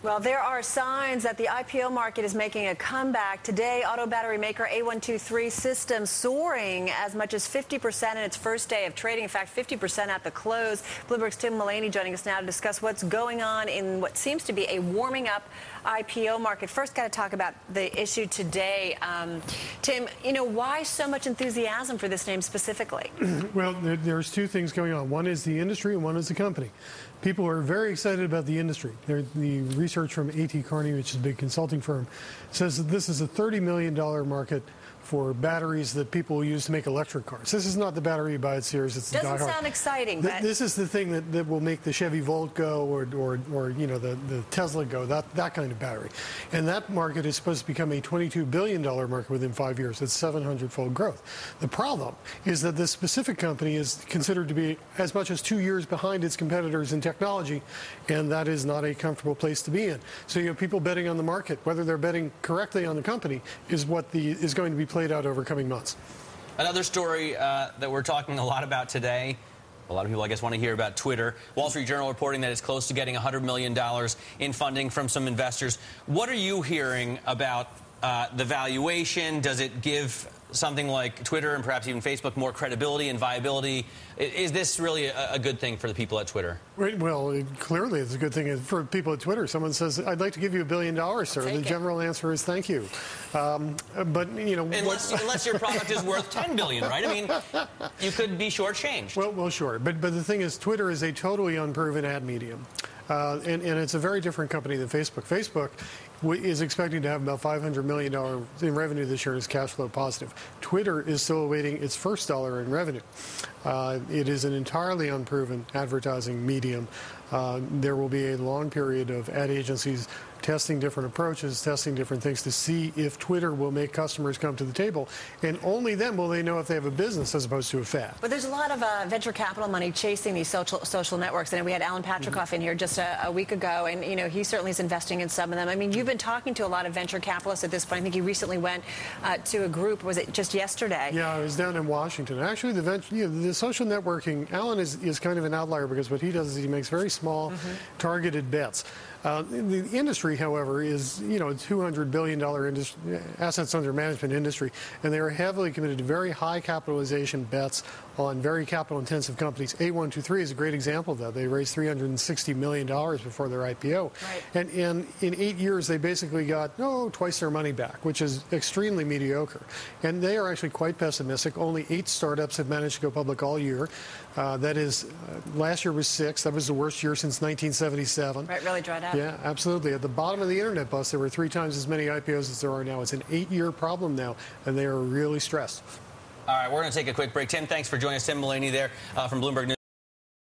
Well, there are signs that the IPO market is making a comeback. Today, auto battery maker A123 Systems soaring as much as 50% in its first day of trading. In fact, 50% at the close. Bloomberg's Tim Mullaney joining us now to discuss what's going on in what seems to be a warming up IPO market. First, got to talk about the issue today. Tim, why so much enthusiasm for this name specifically? Well, there's two things going on. One is the industry and one is the company. People are very excited about the industry. The research from A.T. Kearney, which is a big consulting firm, says that this is a $30 million market for batteries that people use to make electric cars. This is not the battery you buy at Sears. It's the Doesn't sound exciting, but this is the thing that will make the Chevy Volt go or the Tesla go, that kind of battery. And that market is supposed to become a $22 billion market within 5 years. It's 700-fold growth. The problem is that this specific company is considered to be as much as 2 years behind its competitors in technology, and that is not a comfortable place to be in. So you have people betting on the market. Whether they're betting correctly on the company is what is going to be played out over coming months. Another story that we're talking a lot about today, a lot of people, I guess, want to hear about Twitter. Wall Street Journal reporting that it's close to getting $100 million in funding from some investors. What are you hearing about the valuation? Does it give something like Twitter and perhaps even Facebook more credibility and viability? Is this really a good thing for the people at Twitter? Well, clearly it's a good thing for people at Twitter. Someone says, I'd like to give you $1 billion, sir. The general answer is thank you. But, Unless your product is worth $10 billion, right? I mean, you could be shortchanged. Well, sure. But the thing is, Twitter is a totally unproven ad medium. And it's a very different company than Facebook. Facebook is expecting to have about $500 million in revenue this year and is cash flow positive. Twitter is still awaiting its first dollar in revenue. It is an entirely unproven advertising medium. There will be a long period of ad agencies testing different approaches, testing different things to see if Twitter will make customers come to the table. And only then will they know if they have a business as opposed to a fad. But there's a lot of venture capital money chasing these social networks. And we had Alan Patrikoff in here just a week ago, and he certainly is investing in some of them. I mean, you've been talking to a lot of venture capitalists at this point. I think you recently went to a group. Was it just yesterday? Yeah, I was down in Washington. Actually, the social networking, Alan is kind of an outlier because what he does is he makes very small, targeted bets. The industry, however, is a $200 billion assets under management industry, and they are heavily committed to very high capitalization bets on very capital-intensive companies. A123 is a great example of that. They raised $360 million before their IPO. Right. And in 8 years, they basically got, twice their money back, which is extremely mediocre. And they are actually quite pessimistic. Only 8 startups have managed to go public all year. That is, last year was 6. That was the worst year since 1977. Right, really dried out. Yeah, absolutely. At the bottom of the internet bus, there were 3 times as many IPOs as there are now. It's an 8-year problem now, and they are really stressed. All right, we're going to take a quick break. Tim, thanks for joining us. Tim Mullaney there from Bloomberg News.